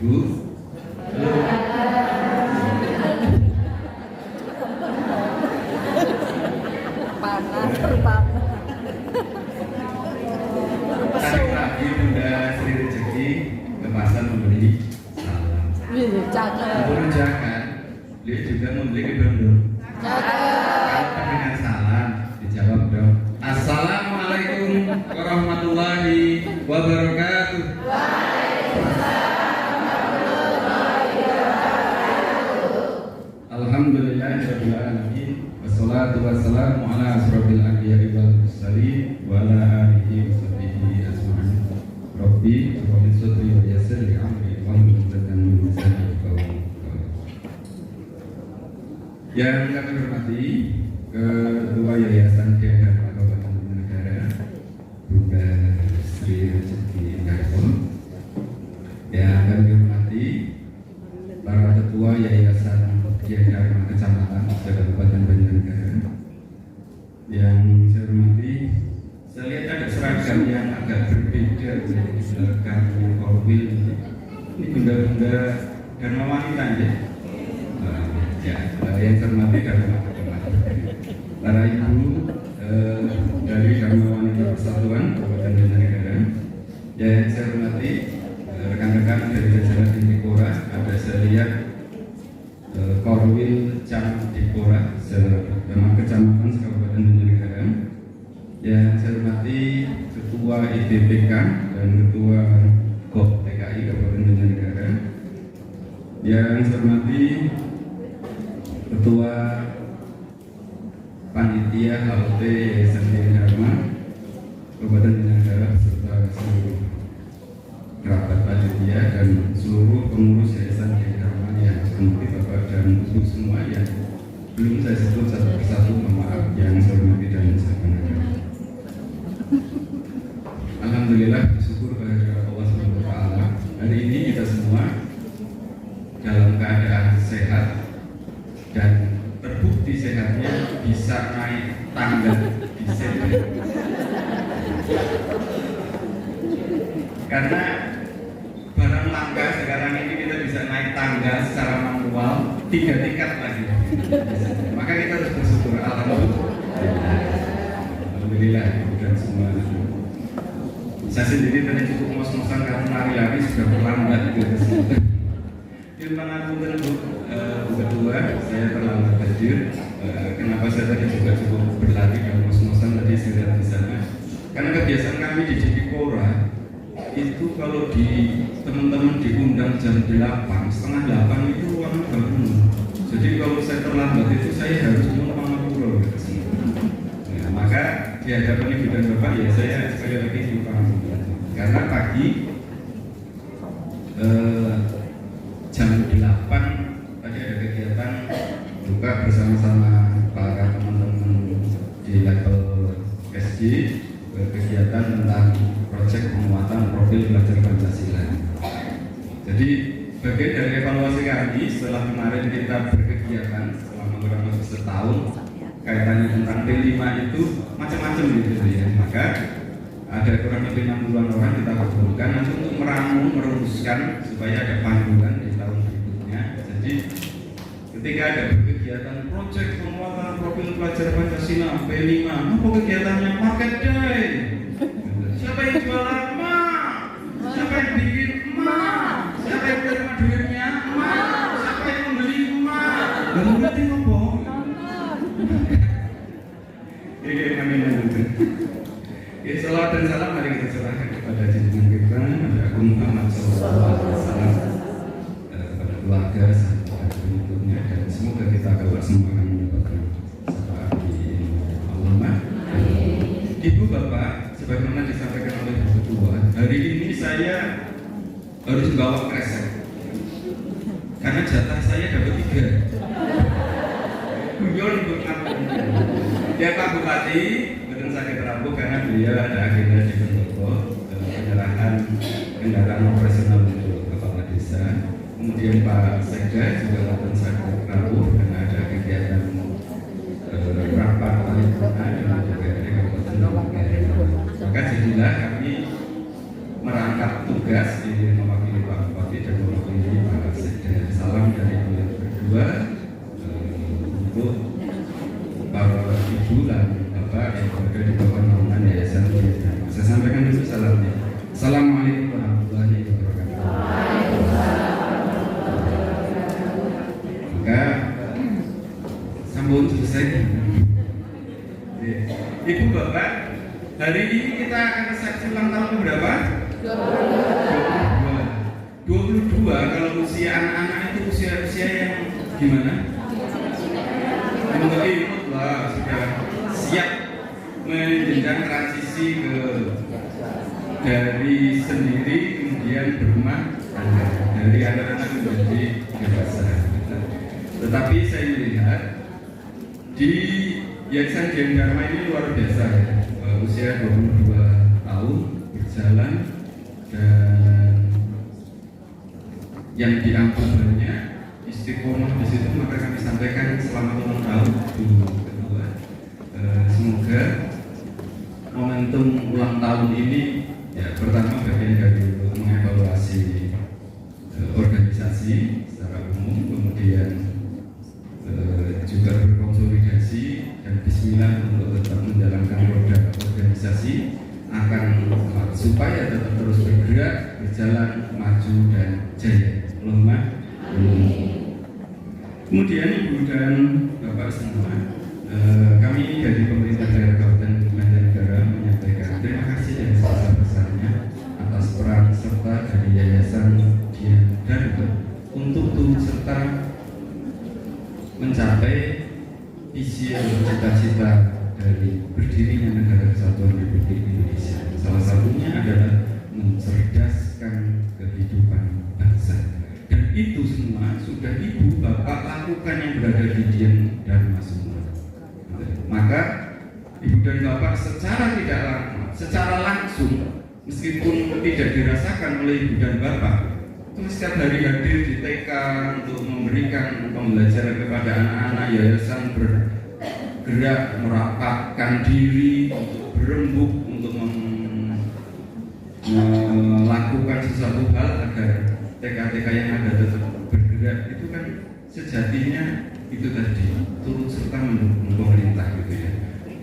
Ibu. Panas. Tadi pagi Bunda Sri Rezeki kemasan memberi salam. Cakep. Turun jangan, dia juga membeli kedondong. Kalau dengan salam dijawab dong. Assalamualaikum warahmatullahi wabarakatuh. Alhamdulillahirabbil alamin. Wassalatu wassalamu ala asrofil anbiya'i wal mursalin wa ala alihi wa sahbihi ajma'in. Rabbi shrah sadri wa yassir li amri wahlul 'uqdatam min lisani yafqahu qawli. Yang kami hormati Ketua Yayasan Dian Kabupaten Negara Bunda Sri Rezeki Garpol. Yang kami hormati para ketua Yayasan Dian Kecamatan Kabupaten Banjarnegara. Yang saya hormati, saya lihat ada seragam yang agak berbeda dari seragam Korwil. Ini bunda-bunda Dharma Wanita ya. Yang saya hormati Dharma para ibu dari Dharma Wanita Persatuan Kabupaten Banjarnegara. Yang saya hormati rekan-rekan dari jajaran Dipora, ada saya lihat Korwil Cam Dipora Demak Kecamatan Kabupaten Banjarnegara. Yang saya hormati Ketua IDPK dan Ketua GOP TKI Kabupaten Banjarnegara. Yang saya hormati Ketua Panitia HOT Yayasan Dian Dharma Kabupaten Banjarnegara beserta seluruh kerabat panitia dan seluruh pengurus Yayasan Dian Dharma yang seperti Bapak dan Ibu semua yang belum saya sebut satu persatu, mohon maaf yang saya hormati dan saya banggakan. Alhamdulillah, bersyukur kepada Allah Subhanahu wa taala. Hari ini kita semua dalam keadaan sehat dan terbukti sehatnya bisa naik tangga di sini. Karena barang langka sekarang ini kita bisa naik tangga secara manual 3 tingkat lagi. Maka kita harus bersyukur. Alhamdulillah dan semua. Saya sendiri tadi cukup ngos-ngosan karena lari-lari sudah terlambat gitu. Terima kasih Bu Ketua, saya terlambat hadir. Kenapa saya tadi juga cukup berlari dan ngos-ngosan tadi saya di sana? Karena kebiasaan kami di Dipora itu kalau di teman-teman diundang jam 8, setengah 8 itu ruangan penuh. Jadi kalau saya terlambat itu saya harus numpang pulau ke sini. Nah, maka di hadapan Ibu dan Bapak ya saya sekali lagi numpang pulau. Karena pagi jam 8 tadi ada kegiatan buka bersama-sama para teman-teman di level SG, kegiatan tentang proyek penguatan profil pelajar Pancasila. Jadi bagian dari evaluasi kami setelah kemarin kita berkegiatan selama kurang lebih setahun kaitannya tentang P5 itu macam-macam gitu ya. Maka ada kurang lebih 60-an orang kita kumpulkan nanti untuk meramu, merumuskan supaya ada panduan di tahun berikutnya. Jadi ketika ada kegiatan proyek penguatan profil pelajar Pancasila P5, apa kegiatannya? Market Day. Siapa yang jualan emak? Siapa yang bikin emak? Siapa yang terima duitnya emak? Siapa yang membeli emak? Dan ngerti apa? Ini kami lanjutkan. Ya, salawat dan salam mari kita serahkan kepada junjungan kita Nabi Agung Muhammad SAW, kepada keluarga, sahabat pengikutnya, dan semoga kita kelak semua akan mendapatkan syafaat di Allahumma. Ibu Bapak, sebagaimana disampaikan oleh Bu Ketua, hari ini saya harus bawa kresek karena jatah saya dapat 3. Guyon Bu ya Pak Bupati, betul sakit Rabu karena beliau ada agenda di Pendopo penyerahan kendaraan operasional untuk kepala desa. Kemudian Pak Sekda juga betul sakit Rabu karena ada kegiatan rapat paripurna dengan DPRD Kabupaten Banjarnegara. Maka jadilah kami merangkap tugas di mewakili Pak Bupati mewakili dan mewakili Pak Sekda. Salam dari beliau berdua untuk para ibu dan bapak yang berada di bawah naungan Yayasan Dian Dharma. Saya sampaikan dulu salamnya. Assalamualaikum warahmatullahi wabarakatuh. Maka sambung selesai. Ibu bapak, hari ini kita akan saksi ulang tahun berapa? 22. Kalau usia anak-anak itu usia yang gimana? Mengerti lah, sudah siap menjenjang transisi ke dari sendiri kemudian berumah tangga, dari anak-anak menjadi dewasa. Tetapi saya melihat di Yayasan Dian Dharma ini luar biasa ya. Usia 22 tahun berjalan dan yang diambil banyak istiqomah di situ, maka kami sampaikan selamat ulang tahun dulu kedua. Semoga momentum ulang tahun ini ya pertama bagian dari mengevaluasi organisasi secara umum, kemudian juga berkonsolidasi dan bismillah untuk tetap menjalankan roda organisasi akan supaya tetap terus bergerak, berjalan, maju dan jaya. Allahumma amin. Kemudian Ibu dan Bapak semua, kami dari pemerintah daerah Kabupaten Banjarnegara menyampaikan terima kasih yang sebesar-besarnya atas peran serta dari Yayasan Dian Dharma untuk turut serta mencapai visi dan cita-cita dari berdirinya Negara Kesatuan Republik Indonesia. Salah satunya adalah mencerdaskan kehidupan bangsa. Dan itu semua sudah Ibu Bapak lakukan yang berada di Dian Dharma semua. Maka Ibu dan Bapak secara langsung meskipun tidak dirasakan oleh Ibu dan Bapak, itu setiap hari hadir di TK untuk memberikan pembelajaran kepada anak-anak, yayasan bergerak merapatkan diri untuk berembuk untuk melakukan sesuatu hal agar TK-TK yang ada tetap bergerak. Itu kan sejatinya itu tadi turut serta mendukung pemerintah gitu ya,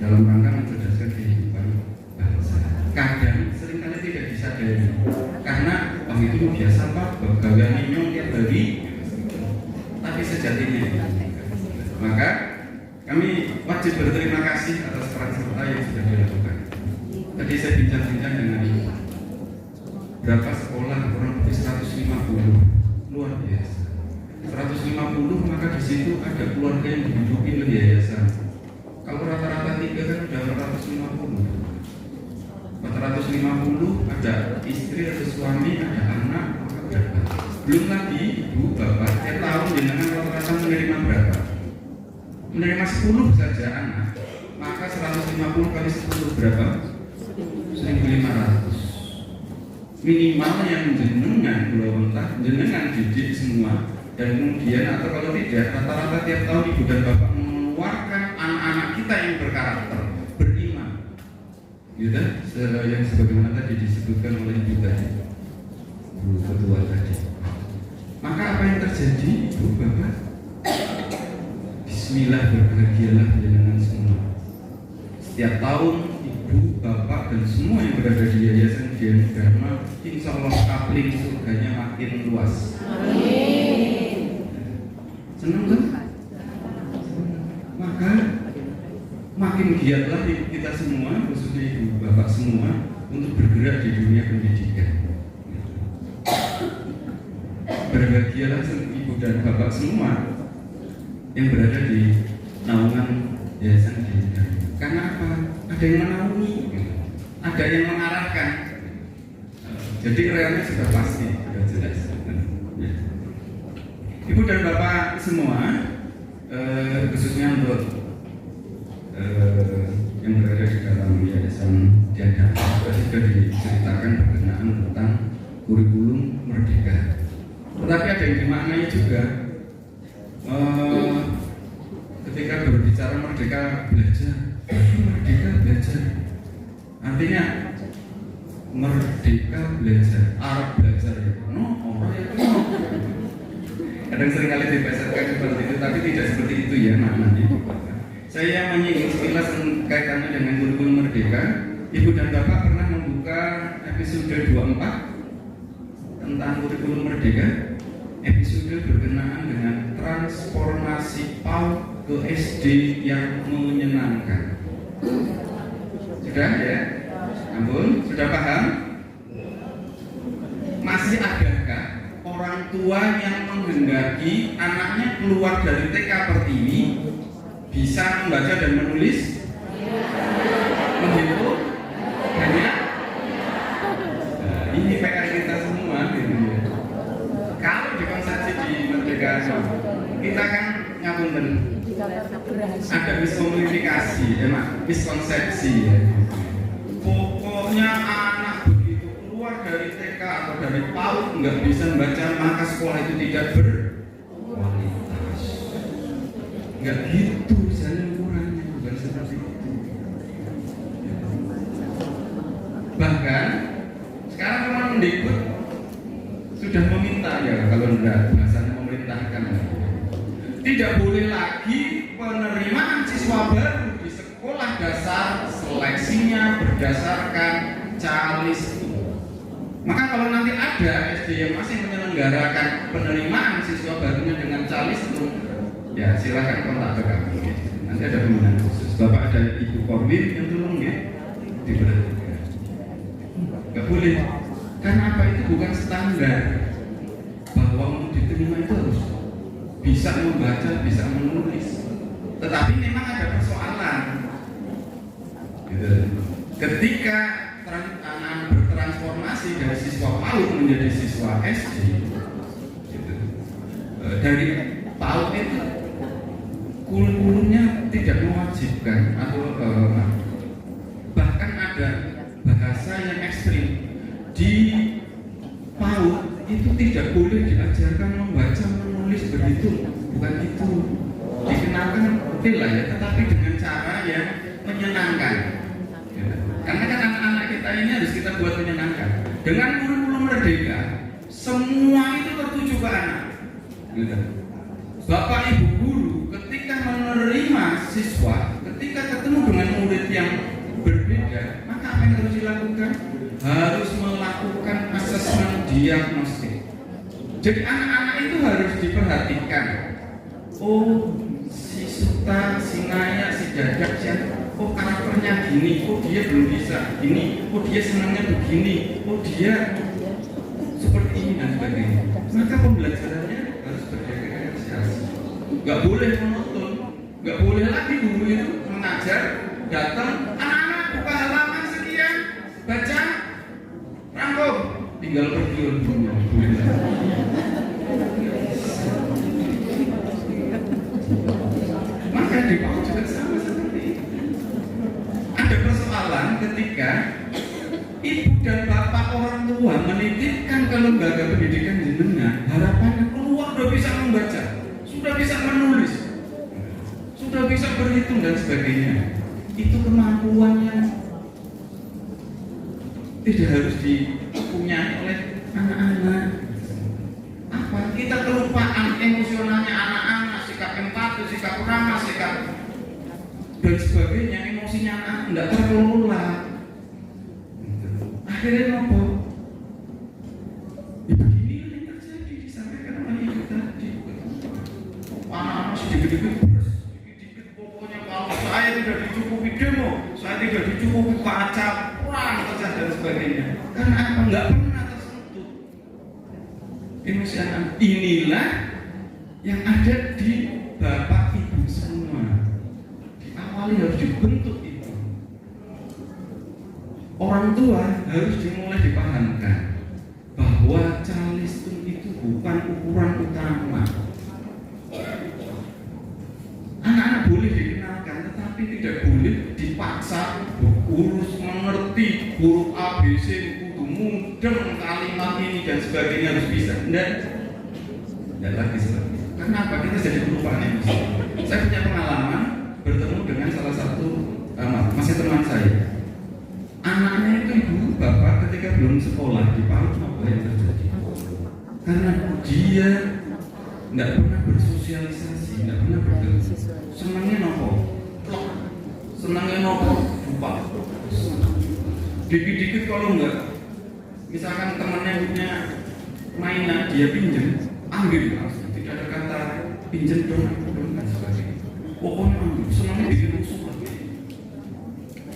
dalam rangka mencerdaskan kehidupan bangsa. Kadang seringkali tidak disadari karena itu biasa Pak, pegawai nyong tiap hari, tapi sejatinya maka kami wajib berterima kasih atas peran serta yang sudah dilakukan. Tadi saya bincang-bincang dengan Ibu, berapa sekolah, kurang lebih 150, luar biasa. 150, maka di situ ada keluarga yang dihidupi oleh yayasan. Kalau rata-rata 3 kan sudah 450 ada istri, ada suami, ada anak, maka berapa? Belum lagi Ibu, Bapak, tiap tahun jenengan rata-rata menerima berapa? Menerima 10 saja anak, maka 150 kali 10 berapa? 1.500. Minimal yang jenengan didik semua, dan kemudian atau kalau tidak rata-rata tiap tahun Ibu dan Bapak mengeluarkan anak-anak kita yang berkarakter, beriman, gitu, yang sebagaimana tadi disebutkan oleh Ibu tadi, Bu Ketua tadi. Maka apa yang terjadi, Ibu Bapak? Bismillah, berbahagialah dengan semua. Setiap tahun Ibu, Bapak dan semua yang berada di Yayasan Dian Dharma, insya Allah kapling surganya makin luas. Amin. Senang kan? Maka makin giatlah kita semua, khususnya Ibu Bapak semua, untuk bergerak di dunia pendidikan. Berbahagialah Ibu dan Bapak semua yang berada di naungan Yayasan Dian Dharma. Karena apa? Ada yang menaungi, ada yang mengarahkan. Jadi realnya sudah pasti, sudah jelas. Ibu dan Bapak semua, khususnya untuk yang berada di dalam Yayasan Dian Dharma, sudah diceritakan berkenaan tentang kurikulum merdeka. Tetapi ada yang dimaknai juga. Ketika berbicara merdeka belajar, merdeka belajar, artinya merdeka belajar, Arab belajar ya, no orang yang maknanya. Saya menyinggung sekilas kaitannya dengan kurikulum merdeka. Ibu dan Bapak pernah membuka episode 24 tentang kurikulum merdeka. Episode berkenaan dengan transformasi PAUD ke SD yang menyenangkan. Sudah ya? Ampun, sudah paham? Masih adakah orang tua yang menghendaki anaknya keluar dari TK Pertiwi bisa membaca dan menulis? Menghitung? Banyak? Nah, ini PR kita semua gitu ya. Kalau di konsepsi di Merdeka kita kan ngapunten ada miskomunikasi, miskonsepsi ya. Pokoknya anak begitu keluar dari TK atau dari PAUD nggak bisa membaca, maka sekolah itu tidak berkualitas. Nggak gitu misalnya ukurannya, bukan seperti itu. Bahkan sekarang Kemendikbud sudah meminta ya, kalau enggak bahasanya memerintahkan, tidak boleh lagi penerimaan siswa baru di sekolah dasar seleksinya berdasarkan calis. Maka kalau nanti ada SD yang masih menyelenggarakan penerimaan siswa barunya dengan calis itu, ya silakan kontak ke kami. Nanti ada pembinaan khusus. Bapak ada Ibu Korwin yang tolong ya diperhatikan. Gak boleh. Karena apa? Itu bukan standar bahwa mau diterima itu harus bisa membaca, bisa menulis. Tetapi memang ada persoalan. Gitu. Ketika anak bertransformasi dari siswa PAUD menjadi siswa SD, gitu. Dari PAUD itu kurikulumnya tidak mewajibkan atau bahkan ada bahasa yang ekstrim. Di PAUD itu tidak boleh diajarkan membaca menulis begitu, bukan itu. Dikenalkan oke lah ya, tetapi dengan cara yang menyenangkan. Karena kan anak-anak kita ini harus kita buat menyenangkan. Dengan kurikulum merdeka, semua itu tertuju ke anak. Bapak Ibu guru ketika menerima siswa, ketika ketemu dengan murid yang berbeda, maka apa yang harus dilakukan? Harus melakukan asesmen diagnostik. Jadi anak-anak itu harus diperhatikan. Oh, si Suta, si Naya, si Jadak, oh karakternya gini, oh dia belum bisa gini, oh dia senangnya begini, oh dia seperti ini dan sebagainya. Maka pembelajarannya harus berdiferensiasi. Gak boleh monoton, gak boleh lagi guru itu mengajar datang anak-anak buka halaman sekian, baca, rangkum, tinggal pergi ilmunya. Maka di PAUD juga sama seperti itu. Ada persoalan ketika ibu dan bapak orang tua menitipkan ke lembaga pendidikan jenengan, harapannya keluar sudah bisa membaca, sudah bisa menulis, sudah bisa berhitung dan sebagainya. Itu kemampuan yang tidak harus dipunyai oleh anak-anak. Apa? Kita kelupaan emosionalnya anak-anak, sikap empati, sikap ramah, sikap dan sebagainya, emosinya anak tidak terkelola. Akhirnya apa? Ya begini yang terjadi disampaikan oleh ibu tadi. Anak-anak sedikit-sedikit pokoknya kalau saya tidak dicukupi demo, saya tidak dicukupi baca, perang saja dan sebagainya. Karena apa? Enggak pernah tersentuh emosi anak. Inilah yang ada di bapak ibu semua. Diawali harus dibentuk itu. Orang tua harus dimulai dipahamkan bahwa calistung itu bukan ukuran utama. Anak-anak boleh dikenalkan, tetapi tidak boleh dipaksa harus mengerti huruf A, B, C, kudu mudeng kalimat ini dan sebagainya harus bisa. Tidak lagi seperti itu. Kenapa? Kita jadi kelupaan emosi. Saya punya pengalaman bertemu dengan salah satu masih teman saya. Anaknya itu ibu bapak ketika belum sekolah di PAUD, apa yang terjadi? Karena dia tidak pernah bersosialisasi, tidak pernah bertemu. Dikit-dikit kalau enggak, misalkan temannya punya mainan, dia pinjam, ambil langsung. Tidak ada kata pinjam dong, dan sebagainya. Pokoknya ambil, semuanya bikin musuh lagi.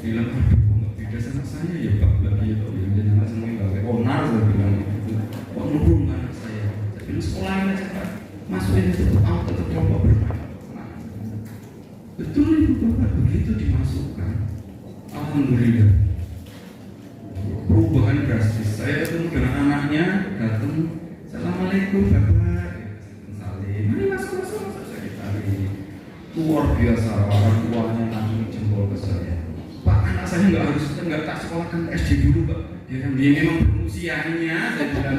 Bilang, aduh, kok nggak beda sama saya ya Pak, lagi itu yang jangan semuanya pakai onar, saya bilang gitu. Kok nurung anak saya? Saya bilang sekolahin aja Pak, masukin itu tetap kelompok bermain. Betul itu Bapak, begitu dimasukkan. Alhamdulillah. Perubahan drastis. Saya ketemu dengan anaknya, datang, Assalamualaikum Bapak. Salim. Mari masuk. Saya ditarik. Luar biasa orang tuanya langsung jempol ke saya. Pak, anak saya nggak tak sekolahkan SD dulu Pak. Dia memang belum usianya. Saya bilang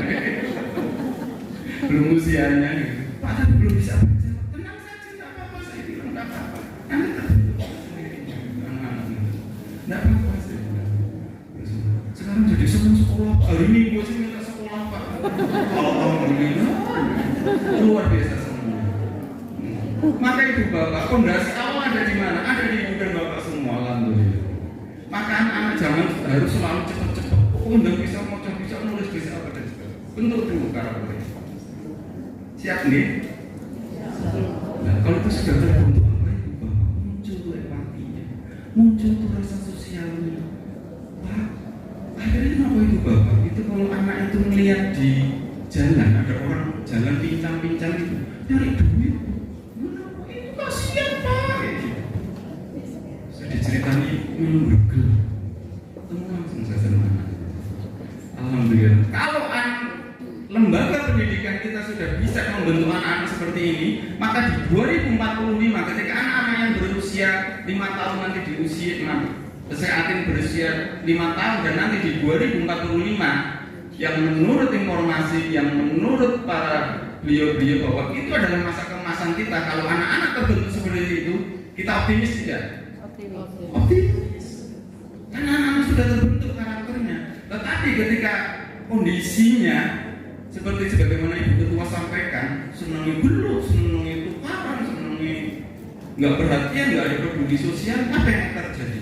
belum usianya. Pak, tapi belum bisa baca. Tenang saja, tidak apa-apa. Saya bilang tidak apa-apa. Nanti terbentuk sendiri. Tidak apa-apa saya bilang. Sekarang jadi senang sekolah. Hari ini gue sih minta sekolah Pak. Alhamdulillah. Luar biasa semua. Maka ibu bapak, fondasi awal ada di mana? Ada di ibu dan bapak semua. Alhamdulillah. Maka anak-anak zaman harus selalu cepat-cepat. Udah bisa mau bisa nulis bisa apa dan sebagainya. Bentuk dulu karakternya. Siap nih? Nah, kalau itu sudah terbentuk apa itu bapak? Muncul tuh empatinya, muncul tuh rasa sosialnya. Pak, akhirnya apa itu bapak? Itu kalau anak itu melihat di jalan ada orang jalan pincang-pincang itu nyari duit, itu kasihan Pak. Saya diceritani menggel, ketemu langsung saya senang. Alhamdulillah. Kalau lembaga pendidikan kita sudah bisa membentuk anak-anak seperti ini, maka di 2045 ketika anak-anak yang berusia 5 tahun nanti di usia saya akan berusia 5 tahun dan nanti di 2045 yang menurut informasi yang menurut para beliau-beliau bahwa itu adalah masa kemasan kita. Kalau anak-anak terbentuk seperti itu, kita optimis tidak? Optimis. Karena anak-anak sudah terbentuk karakternya. Tetapi ketika kondisinya seperti sebagaimana Ibu Ketua sampaikan, senangnya belum, senangnya tukaran, senangnya nggak perhatian, nggak ada peduli sosial, apa yang terjadi?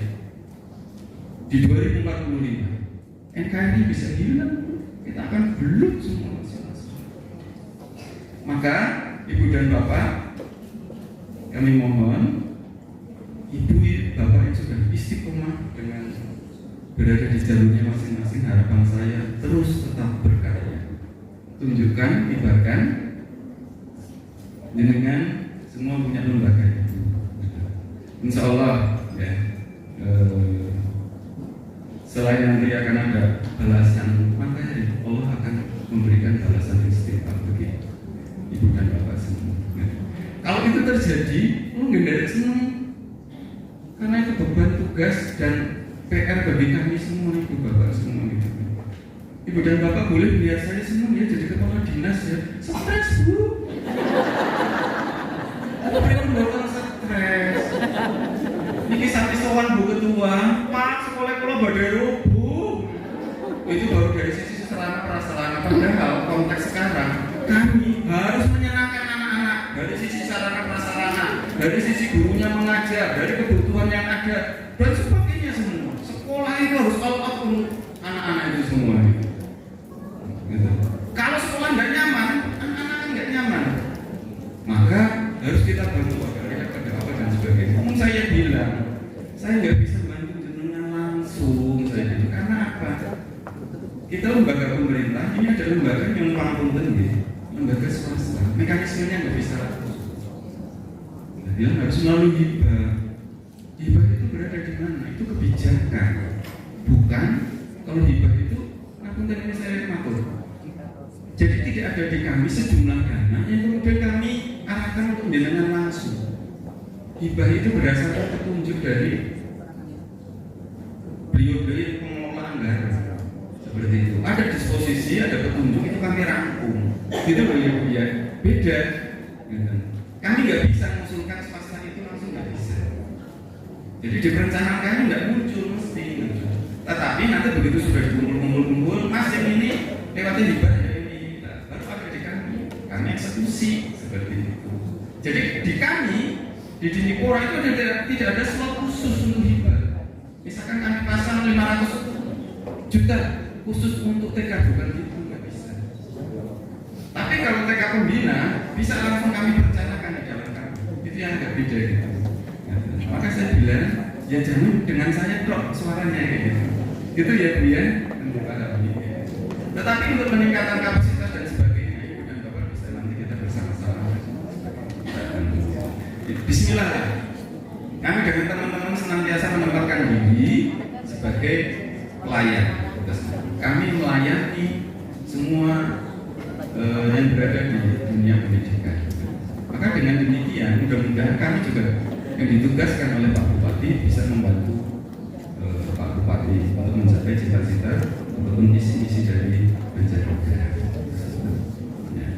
Di 2045 NKRI bisa hilang, kita akan belut semua masing-masing. Maka Ibu dan Bapak, kami mohon Ibu Bapak yang sudah istiqomah dengan berada di jalurnya masing-masing, harapan saya terus tetap berkarya. Tunjukkan, ibaratkan jenengan semua punya lembaga. Insya Allah ya, selain nanti akan ada balasan, maka Allah akan memberikan balasan istighfar bagi Ibu dan Bapak semua. Kalau itu terjadi, nggak ada senang, karena itu beban tugas dan PR bagi kami semua, Ibu Bapak semua gitu. Ibu dan Bapak boleh melihat saya senang ya jadi kepala dinas ya. Stres Bu. Beliau bukan stres. Ini sampai sowan Bu Ketua, Pak sekolah kalau badero Bu. Itu baru dari sisi sarana prasarana. Padahal konteks sekarang kami harus menyenangkan anak-anak dari sisi sarana prasarana, dari sisi gurunya mengajar, dari kebutuhan yang ada dan sebagainya semua. Sekolah itu harus all out untuk anak-anak itu semua. Gitu. Kalau sekolah nggak nyaman, anak-anak nggak nyaman, maka harus kita bantu agar ada apa dan sebagainya. Namun saya bilang, saya nggak bisa bantu jenengan langsung, saya bilang, karena apa? Kita lembaga pemerintah, ini ada lembaga yang paling penting, lembaga swasta, mekanismenya nggak bisa. Dia harus melalui hibah. Hibah itu berada di mana? Itu kebijakan, bukan kalau hibah itu, ngapunten ini saya matur. Jadi tidak ada di kami sejumlah dana yang kemudian kami arahkan untuk jenengan langsung. Hibah itu berdasarkan petunjuk dari beliau-beliau pengelola anggaran seperti itu. Ada disposisi, ada petunjuk itu kami rangkum. Gitu loh ya, beda. Gitu. Kami nggak bisa mengusulkan swasta itu langsung nggak bisa. Jadi di perencanaan nggak muncul mesti. Tetapi nanti begitu sudah dikumpul-kumpul, Mas yang ini lewatnya hibah ya ini, nah, baru ada di kami eksekusi seperti itu. Jadi di kami di Dinipora itu tidak ada slot khusus untuk hibah. Misalkan kami pasang 500 juta khusus untuk TK, bukan itu, nggak bisa. Tapi kalau TK pembina bisa langsung kami rencanakan di dalam kami. Itu yang agak beda gitu. Maka saya bilang, ya jangan dengan saya drop suaranya kayak gitu. Gitu ya Bu ya. Tetapi untuk peningkatan kapasitas dan sebagainya, Ibu dan Bapak bisa nanti kita bersama-sama. Bismillah. Kami dengan teman-teman senantiasa menempatkan diri sebagai pelayan. Kami melayani semua yang berada di dunia pendidikan. Maka dengan demikian, mudah-mudahan kami juga yang ditugaskan oleh Pak Bupati bisa membantu Pak Bupati untuk mencapai cita-cita ataupun misi-misi dari Banjarnegara. Ya.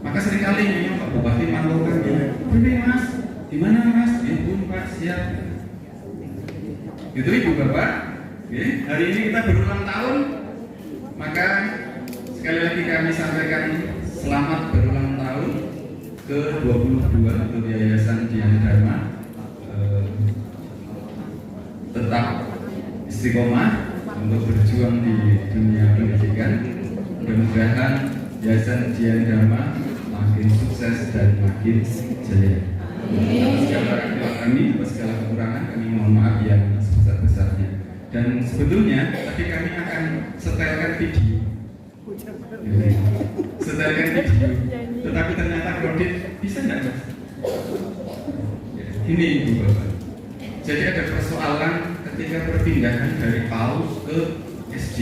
Maka seringkali memang Pak Bupati mantaukan ya, "Ini Mas, di mana Mas?" "Ibu Pak, siap." Itu Ibu Bapak. Oke. Hari ini kita berulang tahun, maka sekali lagi kami sampaikan selamat berulang tahun ke-22 untuk Yayasan Dian Dharma. Tetap istiqomah untuk berjuang di dunia pendidikan. Mudah-mudahan Yayasan Dian Dharma makin sukses dan makin jaya. Atas segala kami, atas segala kekurangan kami mohon maaf yang sebesar-besarnya. Dan sebetulnya tadi kami akan setelkan video. Setelkan video, tetapi ternyata kredit bisa nggak Mas? Ini Ibu Bapak. Jadi ada persoalan ketika perpindahan dari PAUD ke SD.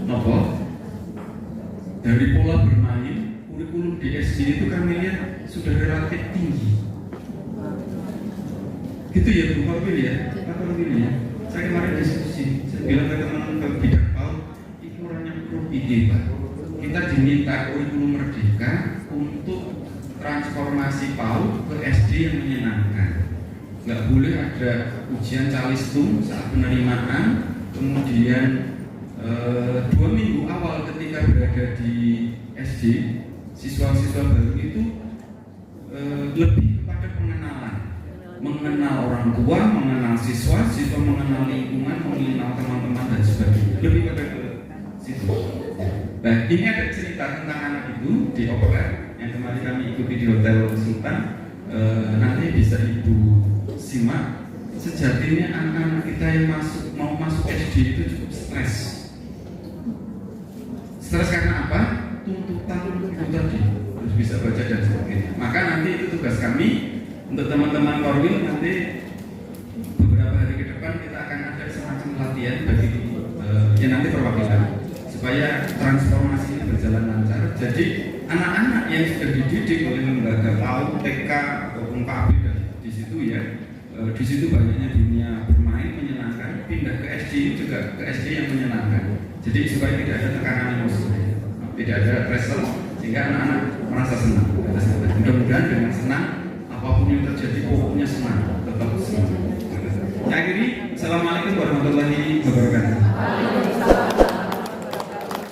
Nopo? Dari pola bermain, kurikulum di SD itu kami lihat sudah relatif tinggi. Gitu ya Bu Korwil ya, Pak Korwil ya. Saya kemarin diskusi, saya bilang ke teman-teman bidang PAUD, itu orangnya ide Pak. Kita diminta kurikulum merdeka untuk transformasi PAUD ke SD yang menyenangkan. Nggak boleh ada ujian calistung saat penerimaan, kemudian 2 minggu awal ketika berada di SD, siswa-siswa baru itu lebih kepada pengenalan, mengenal orang tua, mengenal siswa, siswa mengenal lingkungan, mengenal teman-teman dan sebagainya, lebih pada ke situ. Nah, ini ada cerita tentang anak itu di Opera yang kemarin kami ikuti di Hotel Sultan. Nanti bisa Ibu simak. Sejatinya anak-anak kita yang mau masuk SD itu cukup stres. Stres karena apa? Tuntutan itu tadi harus bisa baca dan sebagainya. Maka nanti itu tugas kami untuk teman-teman Korwil. Nanti beberapa hari ke depan kita akan ada semacam latihan bagi ya nanti perwakilan supaya transformasinya berjalan lancar. Jadi anak-anak yang sudah dididik oleh lembaga PAUD, TK ataupun KB di situ ya, di situ banyaknya dunia bermain menyenangkan. Pindah ke SD juga ke SD yang menyenangkan. Jadi supaya tidak ada tekanan emosi, tidak ada pressure, sehingga anak-anak merasa senang. Mudah-mudahan dengan senang apapun yang terjadi pokoknya senang, tetap senang. Saya akhiri. Assalamualaikum warahmatullahi wabarakatuh.